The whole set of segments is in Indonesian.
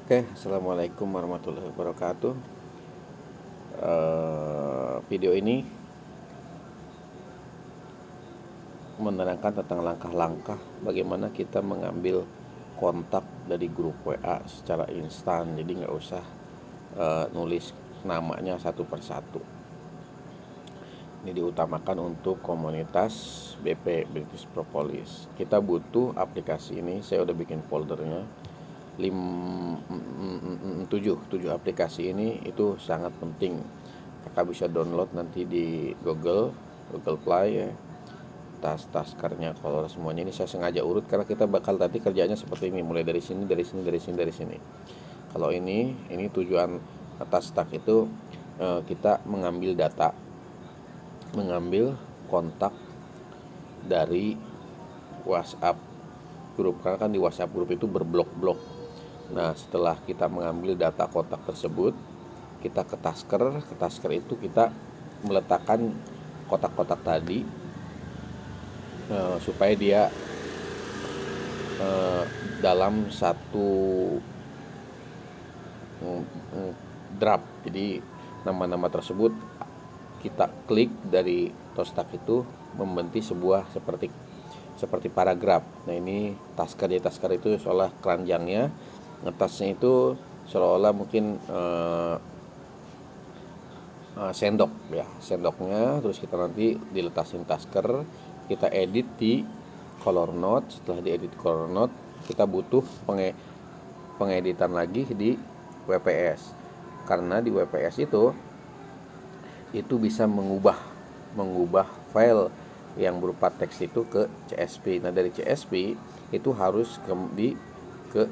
Oke, assalamualaikum warahmatullahi wabarakatuh. Video ini menerangkan tentang langkah-langkah bagaimana kita mengambil kontak dari grup WA secara instan. Jadi nggak usah nulis namanya satu persatu. Ini diutamakan untuk komunitas BP British Propolis. Kita butuh aplikasi ini. Saya udah bikin foldernya. 7 aplikasi ini itu sangat penting. Kakak bisa download nanti di Google Play ya. Taskernya, kalau semuanya ini saya sengaja urut karena kita bakal tadi kerjanya seperti ini, mulai dari sini, dari sini, dari sini, dari sini. Kalau ini tujuan atas tak itu kita mengambil data, mengambil kontak dari WhatsApp grup, karena kan di WhatsApp grup itu berblok-blok. Nah, setelah kita mengambil data kontak tersebut, kita ke Tasker itu kita meletakkan kotak-kotak tadi supaya dia dalam satu draft. Jadi nama-nama tersebut kita klik dari tostak itu membentuk sebuah seperti paragraf. Nah, ini Tasker. Jadi Tasker itu seolah keranjangnya, ngetasnya itu seolah-olah mungkin sendok ya, sendoknya. Terus kita nanti diletasin Tasker, kita edit di color note. Setelah diedit color note, kita butuh pengeditan lagi di WPS, karena di WPS itu bisa mengubah file yang berupa teks itu ke CSV. Nah, dari CSV itu harus ke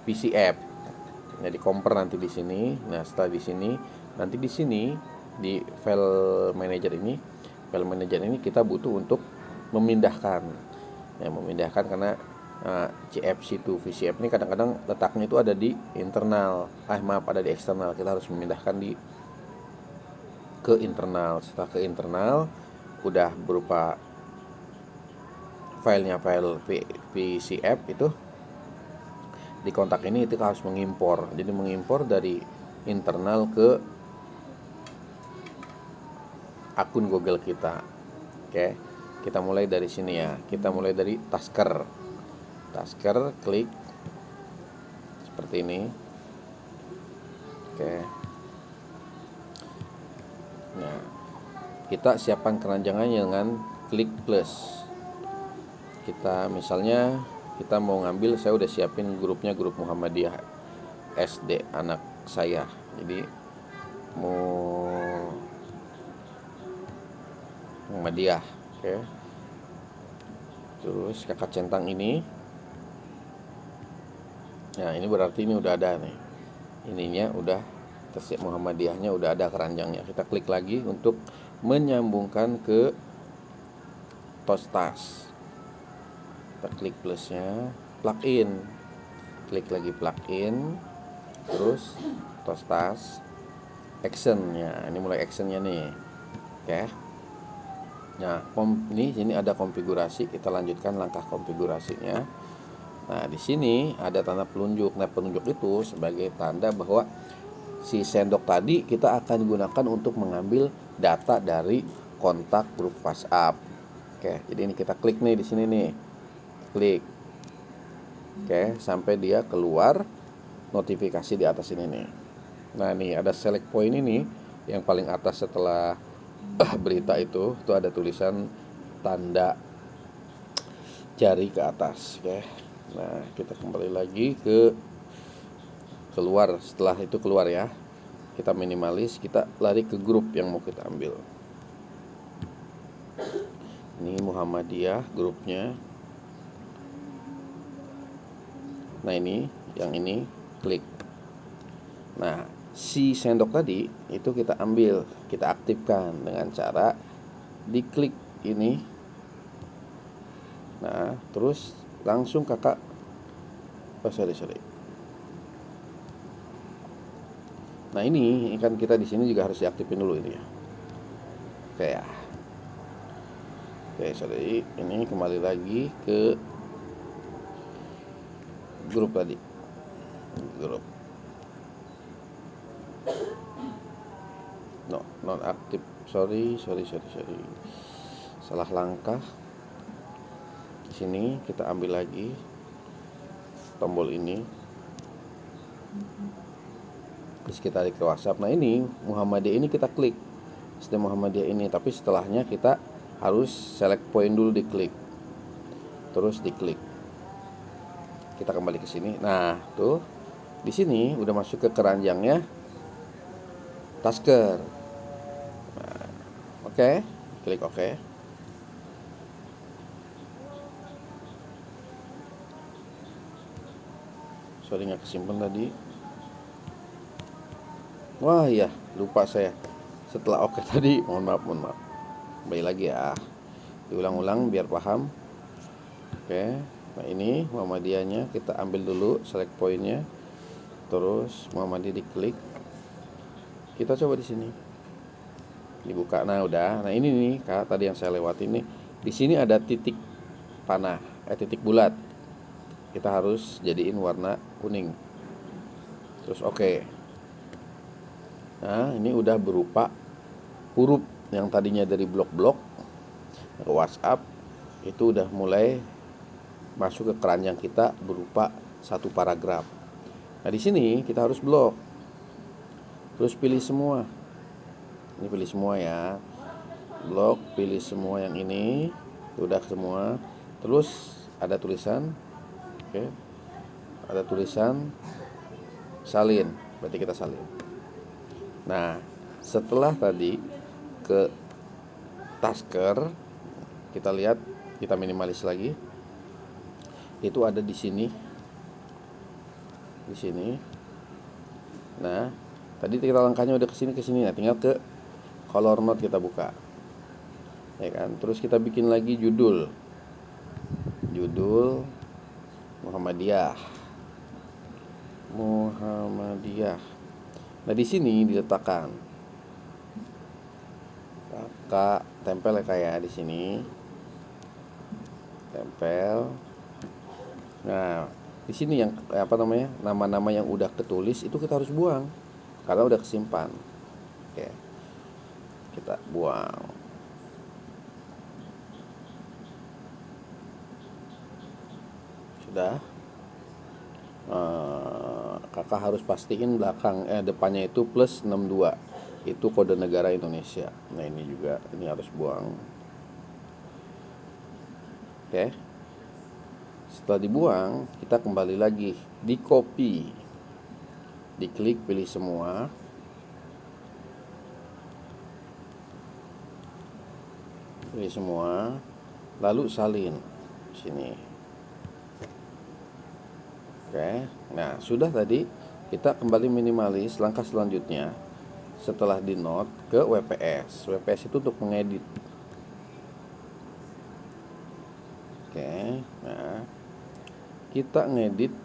PCF. Nah, di compare nanti di sini. Nah, setelah di sini nanti di sini di file manager ini kita butuh untuk memindahkan. Ya, memindahkan karena CFC to VCF ini kadang-kadang letaknya itu ada di internal. Ada di eksternal. Kita harus memindahkan ke internal. Setelah ke internal udah berupa file VCF itu, di kontak ini itu harus mengimpor. Jadi mengimpor dari internal ke akun Google kita. Oke, kita mulai dari sini ya. Kita mulai dari Tasker, klik seperti ini. Oke. Nah, kita siapkan keranjangannya dengan klik plus. Kita misalnya kita mau ngambil, saya udah siapin grupnya, grup Muhammadiyah SD anak saya. Jadi Muhammadiyah. Oke. Terus kakak centang ini. Nah, ini berarti ini udah ada nih. Ininya udah tersiap, Muhammadiyahnya udah ada keranjangnya. Kita klik lagi untuk menyambungkan ke Tostas. Kita klik plusnya, plugin. Klik lagi plugin. Terus Tostas actionnya. Ini mulai actionnya nih. Oke. Nah, sini ada konfigurasi. Kita lanjutkan langkah konfigurasinya. Nah, di sini ada tanda penunjuk. Nah, penunjuk itu sebagai tanda bahwa si sendok tadi kita akan gunakan untuk mengambil data dari kontak grup WhatsApp. Oke, jadi ini kita klik nih di sini nih. Klik. Oke, sampai dia keluar notifikasi di atas ini nih. Nah, nih ada select point ini yang paling atas setelah berita itu ada tulisan tanda jari ke atas. Oke. Nah, kita kembali lagi ke keluar. Setelah itu keluar ya, kita minimalis, kita lari ke grup yang mau kita ambil. Ini Muhammadiyah grupnya. Nah, ini yang ini klik. Nah, si sendok tadi itu kita ambil, kita aktifkan dengan cara diklik ini. Nah, terus langsung kakak sorry. Nah, ini kan kita di sini juga harus diaktifin dulu ini ya. Oke ya. Oke, sorry. Ini kembali lagi ke grup tadi. grup. No, non aktif. Sorry. Salah langkah. Di sini kita ambil lagi tombol ini. Terus kita tarik ke WhatsApp. Nah, ini Muhammadiyah ini kita klik. Sistem Muhammadiyah ini, tapi setelahnya kita harus select point dulu, diklik. Terus diklik. Kita kembali ke sini. Nah, tuh. Di sini udah masuk ke keranjangnya Tasker. Nah, oke. Klik oke. Sorry, nggak kesimpan tadi. Wah iya, lupa saya. Setelah oke tadi, mohon maaf. Kembali lagi ya. Diulang-ulang biar paham. Oke. Nah, ini Muhammadiyahnya kita ambil dulu, select pointnya. Terus Muhammadiyah diklik. Kita coba di sini. Dibuka. Nah, udah. Nah, ini nih, Kak, tadi yang saya lewati nih. Di sini ada titik panah, titik bulat. Kita harus jadiin warna kuning. Terus oke. Nah, ini udah berupa huruf yang tadinya dari blok-blok ke WhatsApp, itu udah mulai masuk ke keranjang kita berupa satu paragraf. Nah, di sini kita harus blok. Terus pilih semua. Ini pilih semua ya. Blok, pilih semua yang ini. Udah semua. Terus ada tulisan, oke. Ada tulisan salin. Berarti kita salin. Nah, setelah tadi ke Tasker, kita lihat, kita minimalis lagi. Itu ada di sini. Di sini. Nah, tadi kita langkahnya udah ke sini. Nah, tinggal ke color note kita buka. Ya kan? Terus kita bikin lagi judul. Judul Muhammadiyah. Nah, di sini diletakkan. Kakak tempel ya kayak di sini. Tempel. Nah, di sini yang nama-nama yang udah ketulis itu kita harus buang karena udah kesimpan. Oke. Kita buang. Sudah. Kakak harus pastiin depannya itu plus 62. Itu kode negara Indonesia. Nah, ini juga harus buang. Oke. Setelah dibuang, kita kembali lagi di copy. Diklik, pilih semua. Pilih semua. Lalu salin sini. Oke. Nah, sudah tadi kita kembali minimalis. Langkah selanjutnya setelah di note ke WPS. WPS itu untuk mengedit. Oke. Nah, kita ngeditnya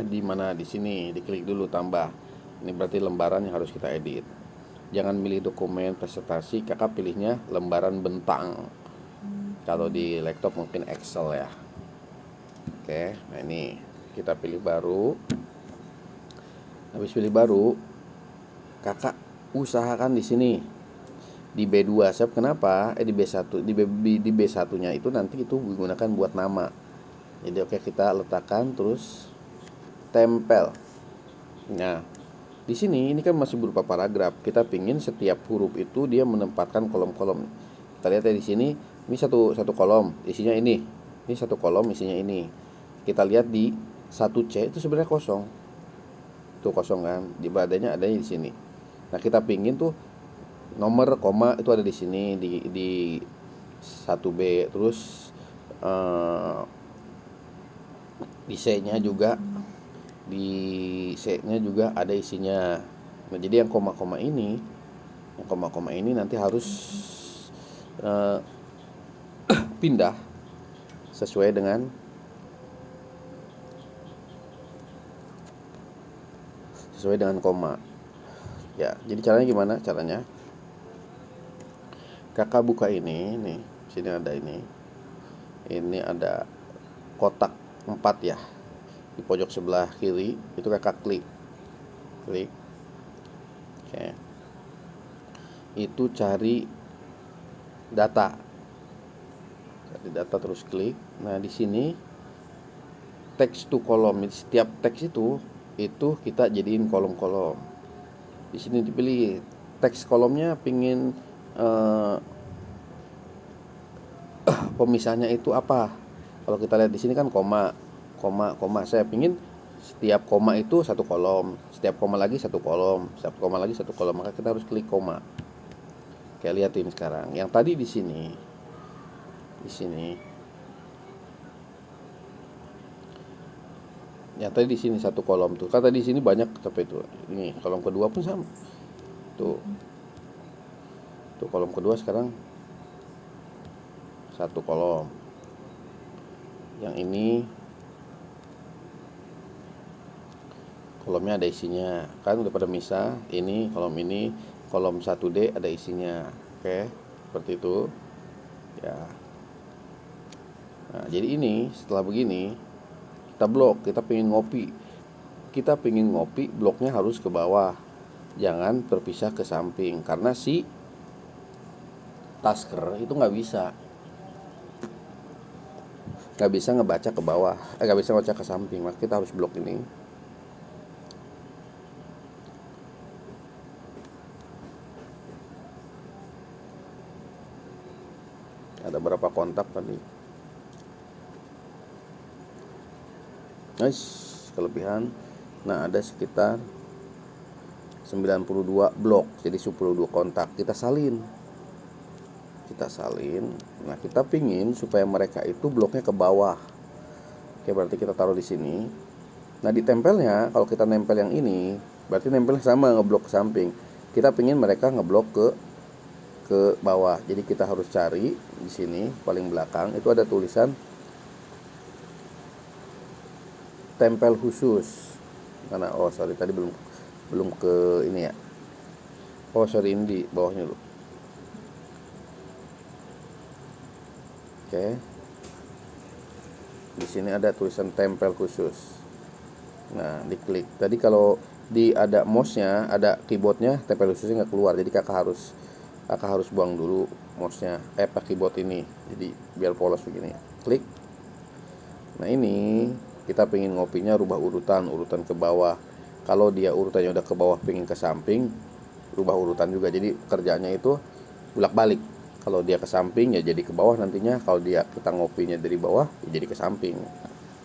di mana? Di sini. Diklik dulu tambah. Ini berarti lembaran yang harus kita edit. Jangan milih dokumen presentasi, kakak pilihnya lembaran bentang. Kalau di laptop mungkin Excel ya. Oke, nah ini kita pilih baru. Habis pilih baru, kakak usahakan di sini di B2. Sebab kenapa? Di B1, di B1-nya itu nanti itu digunakan buat nama. Jadi oke, kita letakkan terus tempel. Nah, di sini ini kan masih berupa paragraf. Kita pingin setiap huruf itu dia menempatkan kolom-kolom. Kita lihat ya di sini, ini satu kolom, isinya ini. Ini satu kolom, isinya ini. Kita lihat di 1C itu sebenarnya kosong. Tuh kosong kan. Di badannya adanya di sini. Nah, kita pingin tuh nomor koma itu ada di sini di 1B. Terus di C-nya juga, di C-nya juga ada isinya. Nah, jadi yang koma-koma ini nanti harus pindah sesuai dengan koma. Ya, jadi caranya gimana? Caranya kakak buka ini nih. Sini ada ini. Ini ada kotak 4 ya. di pojok sebelah kiri itu kakak klik. Oke. Itu cari data. Cari data terus klik. Nah, di sini text to column. Setiap teks itu kita jadiin kolom-kolom. Di sini dipilih teks kolomnya pingin pemisahnya itu apa. Kalau kita lihat di sini kan koma. Saya pingin setiap koma itu satu kolom, setiap koma lagi satu kolom, setiap koma lagi satu kolom. Maka kita harus klik koma. Kayak liatin sekarang. Yang tadi di sini. Yang tadi di sini satu kolom tuh. Kata di sini banyak sampai itu. Ini kolom kedua pun sama. Tuh kolom kedua sekarang satu kolom. Yang ini kolomnya ada isinya. Kan udah pada misah. Ini kolom 1D ada isinya. Oke, seperti itu. Ya. Nah, jadi ini setelah begini kita blok, kita pengen ngopi, bloknya harus ke bawah. Jangan terpisah ke samping karena si tasker itu nggak bisa ngebaca ke bawah, nggak bisa ngebaca ke samping. Maka kita harus blok ini. Ada berapa kontak tadi? Nice, kelebihan. Nah, ada sekitar 92 blok. Jadi 92 kontak. Kita salin. Nah, kita pingin supaya mereka itu bloknya ke bawah. Oke, berarti kita taruh di sini. Nah, di tempelnya, kalau kita nempel yang ini, berarti nempelnya sama ngeblok ke samping. Kita pingin mereka ngeblok ke bawah. Jadi kita harus cari di sini paling belakang itu ada tulisan tempel khusus. Karena tadi belum ke ini ya. Ini di bawahnya dulu. Oke. Di sini ada tulisan tempel khusus. Nah, diklik. Tadi kalau ada mouse-nya, ada keyboardnya, tempel khususnya nggak keluar. Jadi kakak harus buang dulu mouse-nya, keyboard ini. Jadi biar polos begini. Klik. Nah, ini kita pengen ngopinya rubah urutan ke bawah. Kalau dia urutannya udah ke bawah pengen ke samping, rubah urutan juga. Jadi kerjanya itu bolak-balik. Kalau dia ke samping ya jadi ke bawah nantinya. Kalau kita ngopinya dari bawah ya jadi ke samping.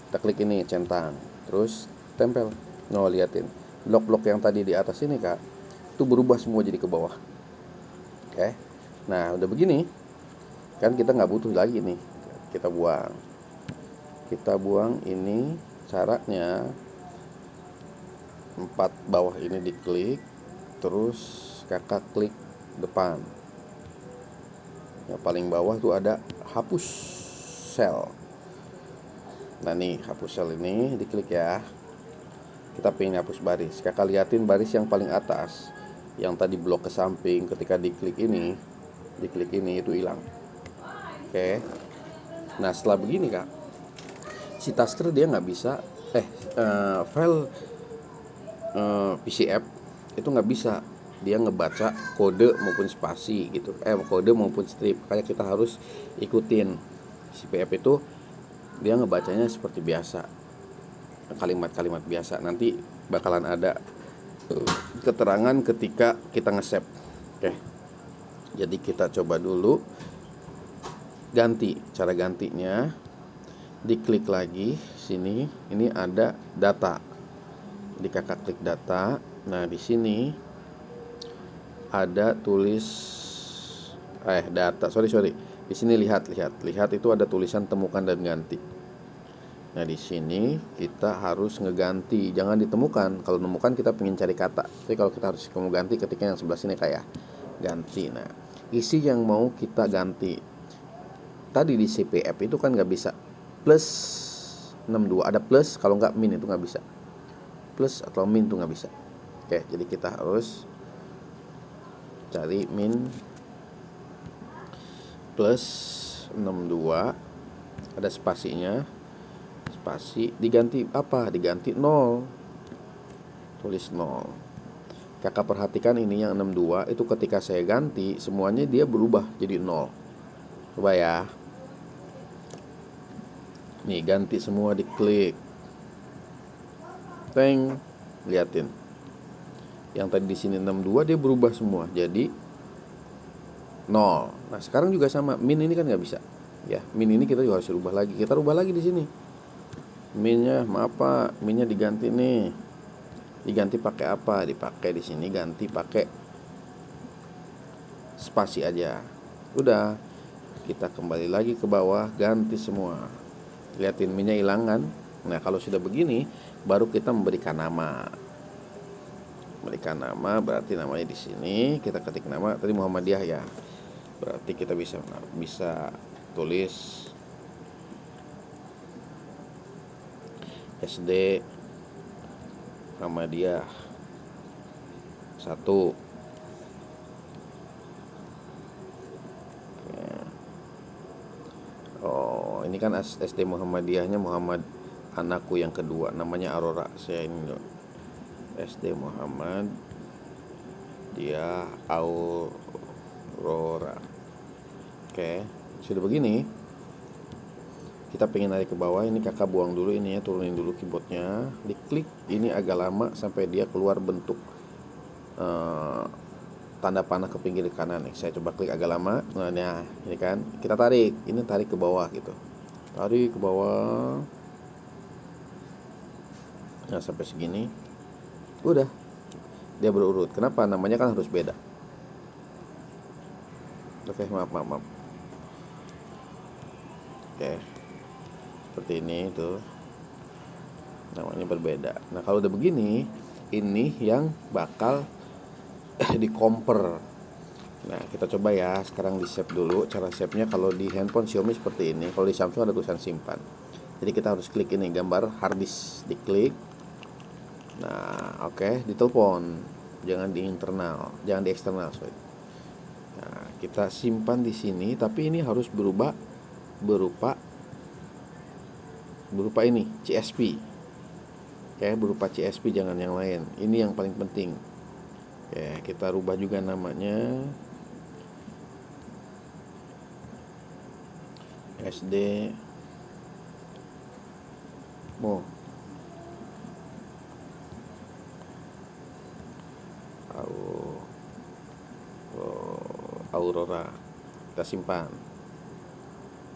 Kita klik ini centang, terus tempel. Liatin blok-blok yang tadi di atas ini kak, itu berubah semua jadi ke bawah. Oke. Nah, udah begini kan kita nggak butuh lagi nih. Kita buang ini. Caranya 4 bawah ini diklik, terus kakak klik depan. Yang paling bawah tuh ada hapus sel. Nah, nih hapus sel ini diklik ya. Kita pengen hapus baris. Kakak liatin baris yang paling atas, yang tadi blok ke samping. Ketika diklik ini itu hilang. Oke. Nah, setelah begini kak, si tasker dia nggak bisa file PCF itu nggak bisa dia ngebaca kode maupun spasi gitu, kode maupun strip. Kayak kita harus ikutin si PF itu, dia ngebacanya seperti biasa, kalimat-kalimat biasa. Nanti bakalan ada keterangan ketika kita nge-save. Oke. Jadi kita coba dulu ganti. Cara gantinya diklik lagi sini, ini ada data. Di kakak klik data. Nah, di sini ada tulis data. Sorry. Di sini lihat itu ada tulisan temukan dan ganti. Nah, di sini kita harus ngeganti. Jangan ditemukan. Kalau nemukan kita pengen cari kata. Tapi kalau kita harus ganti ketika yang sebelah sini kayak ganti. Nah, isi yang mau kita ganti. Tadi di CPF itu kan nggak bisa plus 62, ada plus, kalau nggak min itu nggak bisa. Plus atau min itu nggak bisa. Oke, jadi kita harus cari min plus 62, ada spasinya spasi, diganti apa? Diganti 0. Tulis 0. Kakak perhatikan ini yang 62 itu ketika saya ganti semuanya dia berubah jadi 0. Coba ya. Nih ganti semua, diklik. Teng, liatin. Yang tadi di sini 62 dia berubah semua jadi 0. Nah, sekarang juga sama. Min ini kan nggak bisa. Ya, min ini kita juga harus rubah lagi. Kita rubah lagi di sini. Minnya, maaf Pak, minnya diganti nih. Diganti pakai apa? Dipakai di sini ganti pakai spasi aja. Udah. Kita kembali lagi ke bawah, ganti semua. Liatin minnya hilang kan? Nah, kalau sudah begini baru kita memberikan nama. Memberikan nama berarti namanya di sini kita ketik nama tadi Muhammadiyah ya. Berarti kita bisa tulis SD Muhammadiyah 1. Oh, ini kan SD Muhammadiyahnya Muhammad anakku yang kedua, namanya Aurora. Saya ini SD Muhammad dia Aurora. Oke, sudah begini. Kita pengen narik ke bawah, ini kakak buang dulu ini ya, turunin dulu keyboardnya, diklik ini agak lama sampai dia keluar bentuk tanda panah ke pinggir kanan. Saya coba klik agak lama. Nah, ini kan kita tarik, ini tarik ke bawah gitu, tarik ke bawah. Nah, sampai segini, udah dia berurut. Kenapa? Namanya kan harus beda. Oke, maaf. Oke, seperti ini tuh namanya berbeda. Nah, kalau udah begini, ini yang bakal di-compare. Nah, kita coba ya. Sekarang di save dulu. Cara save-nya kalau di handphone Xiaomi seperti ini. Kalau di Samsung ada tulisan simpan. Jadi kita harus klik ini gambar harddisk, diklik. Nah, oke, ditelepon. Jangan di internal, jangan di eksternal, sorry. Nah, kita simpan di sini, tapi ini harus berupa ini CSP. Oke, berupa CSP, jangan yang lain. Ini yang paling penting. Oke, kita rubah juga namanya SD Aurora. Kita simpan.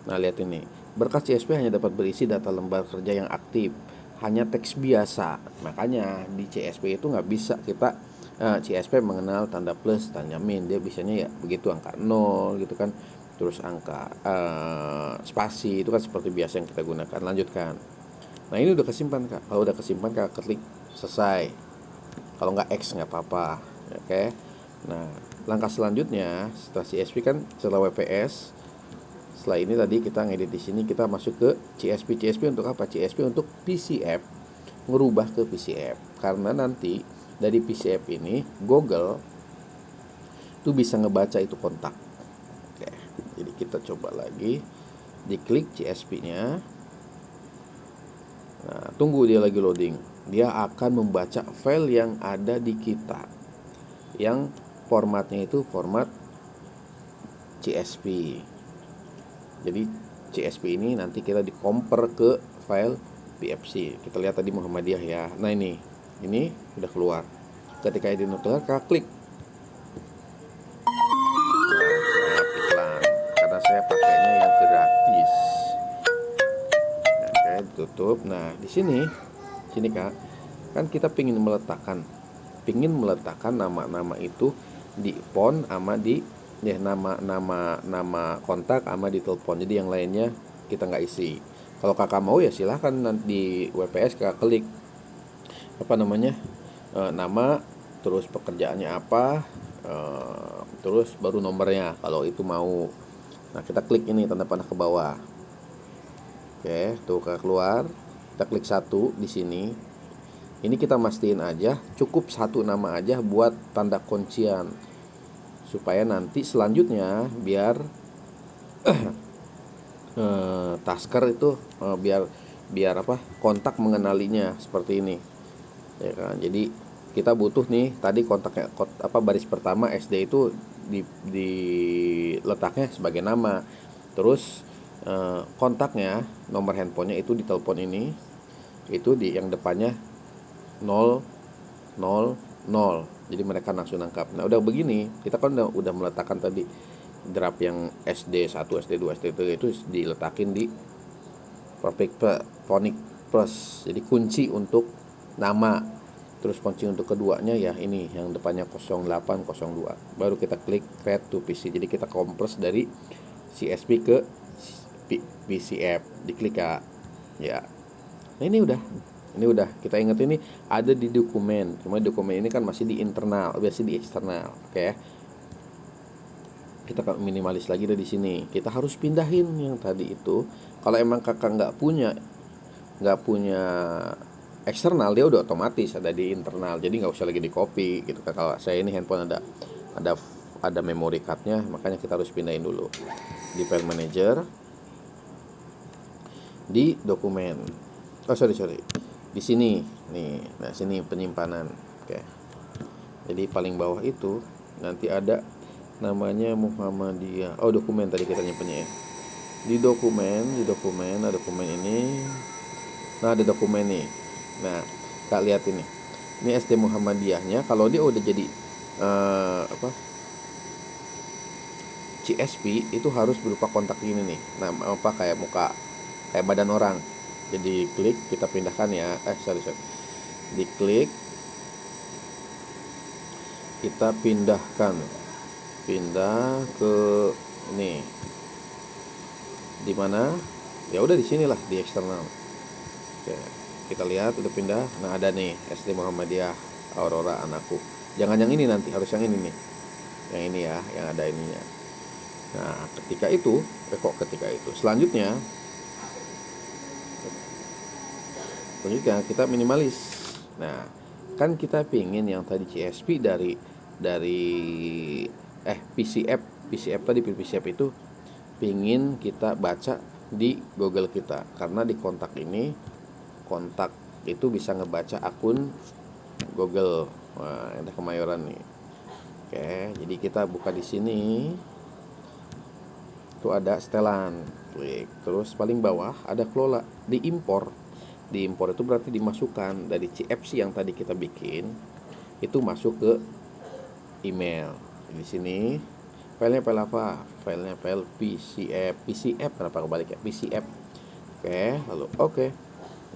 Nah, lihat ini. Berkas CSP hanya dapat berisi data lembar kerja yang aktif, hanya teks biasa. Makanya di CSP itu nggak bisa kita CSP mengenal tanda plus, tanda min. Dia bisanya ya begitu, angka 0 gitu kan. Terus angka spasi itu kan seperti biasa yang kita gunakan. Lanjutkan. Nah, ini udah kesimpan Kak. Kalau udah kesimpan Kak klik selesai. Kalau nggak X nggak apa-apa. Oke. Nah, langkah selanjutnya setelah CSP kan setelah WPS. Setelah ini tadi kita ngedit di sini, kita masuk ke CSP. CSP untuk apa? CSP untuk PC app. Ngerubah ke PC app. Karena nanti dari PC app ini Google itu bisa ngebaca itu kontak. Oke. Jadi kita coba lagi. Diklik CSP-nya. Nah, tunggu dia lagi loading. Dia akan membaca file yang ada di kita. Yang formatnya itu format CSP. Jadi CSP ini nanti kita di-compare ke file PFC. Kita lihat tadi Muhammadiyah ya. Nah, ini udah keluar. Ketika ini keluar, kita klik. Nah, iklan. Karena saya pakainya yang gratis. Oke, tutup. Nah, di sini Kak, kan kita pingin meletakkan nama-nama itu di phone sama di nama kontak sama di telepon. Jadi yang lainnya kita nggak isi. Kalau kakak mau ya silahkan nanti di WPS kakak klik nama, terus pekerjaannya apa, terus baru nomornya kalau itu mau. Nah, kita klik ini tanda panah ke bawah. Oke, tuh kakak keluar. Kita klik 1 di sini. Ini kita mastiin aja cukup 1 nama aja buat tanda kuncian, supaya nanti selanjutnya biar tasker itu biar biar apa, kontak mengenalinya seperti ini ya kan. Jadi kita butuh nih tadi kontaknya baris pertama SD itu di letaknya sebagai nama, terus kontaknya nomor handphonenya itu di telepon ini itu di yang depannya 000. Jadi mereka langsung nangkap. Nah udah begini kita kan udah meletakkan tadi draft yang SD 1, SD 2, SD 3 itu diletakin di Phonic Plus. Jadi kunci untuk nama, terus kunci untuk keduanya ya ini yang depannya 0802. Baru kita klik create to PC. Jadi kita kompres dari CSP ke PC app, diklik ya. Nah ini udah kita ingat ini ada di dokumen. Cuma dokumen ini kan masih di internal, biasa di eksternal. Oke. Kita minimalis lagi dari sini. Kita harus pindahin yang tadi itu. Kalau emang kakak nggak punya eksternal, dia udah otomatis ada di internal. Jadi nggak usah lagi di copy gitu kan. Kalau saya ini handphone ada memory cardnya, makanya kita harus pindahin dulu di file manager, di dokumen. Sorry di sini nih. Nah sini penyimpanan. Oke. Jadi paling bawah itu nanti ada namanya Muhammadiyah. Dokumen tadi kita nyimpennya ya. Di dokumen ada dokumen ini. Nah ada dokumen nih. Nah Kak lihat ini SD Muhammadiyahnya. Kalau dia udah jadi CSP itu harus berupa kontak ini nih. Nah kayak muka, kayak badan orang. Jadi klik, kita pindahkan ya. Diklik, kita pindah ke ini. Di mana? Ya udah di sinilah di eksternal. Oke, kita lihat udah pindah. Nah ada nih SD Muhammadiyah Aurora anakku. Jangan yang ini, nanti harus yang ini nih. Yang ini ya, yang ada ininya. Nah ketika itu selanjutnya kita minimalis. Nah kan kita pingin yang tadi CSP dari PC app tadi, PC app itu pingin kita baca di Google kita, karena di kontak itu bisa ngebaca akun Google. Wah, ada Kemayoran nih. Oke, jadi kita buka di sini. Itu ada setelan. Klik. Terus paling bawah ada kelola, diimpor. Diimpor itu berarti dimasukkan dari CFC yang tadi kita bikin, itu masuk ke email. Di sini filenya file apa? Filenya file PC app. Kenapa kebalik ya? PC app. Oke.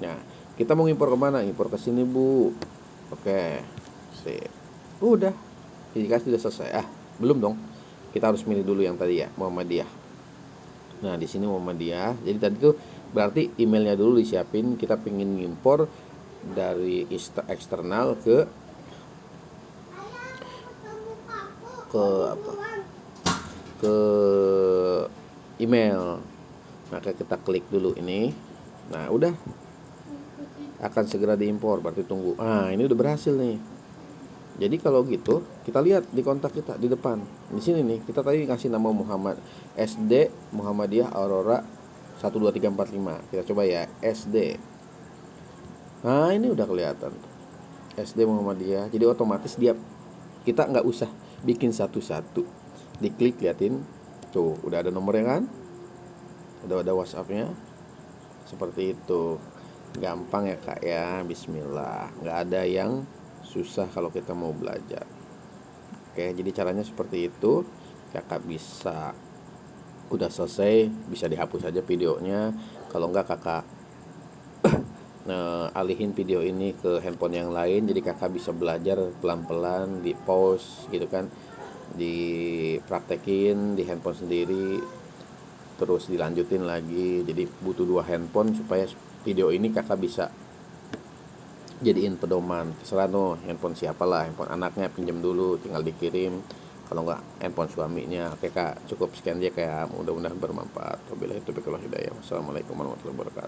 Nah, kita mau impor kemana? Impor ke sini, Bu. Oke. Sip. Udah. Indikasi sudah selesai. Belum dong. Kita harus milih dulu yang tadi ya, Muhammadiyah. Nah, di sini Muhammadiyah. Jadi tadi tuh berarti emailnya dulu disiapin. Kita pengen impor dari eksternal ke email. Maka kita klik dulu ini. Nah udah, akan segera diimpor. Berarti tunggu. Ini udah berhasil nih. Jadi kalau gitu kita lihat di kontak kita di depan. Di sini nih kita tadi kasih nama SD Muhammadiyah Aurora 12345. Kita coba ya, SD. Nah ini udah kelihatan SD Muhammadiyah. Jadi otomatis kita nggak usah bikin satu-satu. Diklik, liatin. Tuh udah ada nomornya kan, udah ada WhatsAppnya. Seperti itu. Gampang ya Kak ya. Bismillah. Nggak ada yang susah kalau kita mau belajar. Oke, jadi caranya seperti itu. Kakak bisa, udah selesai, bisa dihapus aja videonya. Kalau enggak kakak alihin video ini ke handphone yang lain. Jadi kakak bisa belajar pelan-pelan, di pause gitu kan, dipraktekin di handphone sendiri, terus dilanjutin lagi. Jadi butuh 2 handphone supaya video ini kakak bisa jadiin pedoman. Terserah handphone siapa lah, handphone anaknya pinjam dulu, tinggal dikirim. Kalau enggak handphone suaminya. Oke Kak, cukup sekian aja Kak. Mudah-mudahan bermanfaat. Wabillahi taufiq wal hidayah. Wassalamualaikum warahmatullahi wabarakatuh.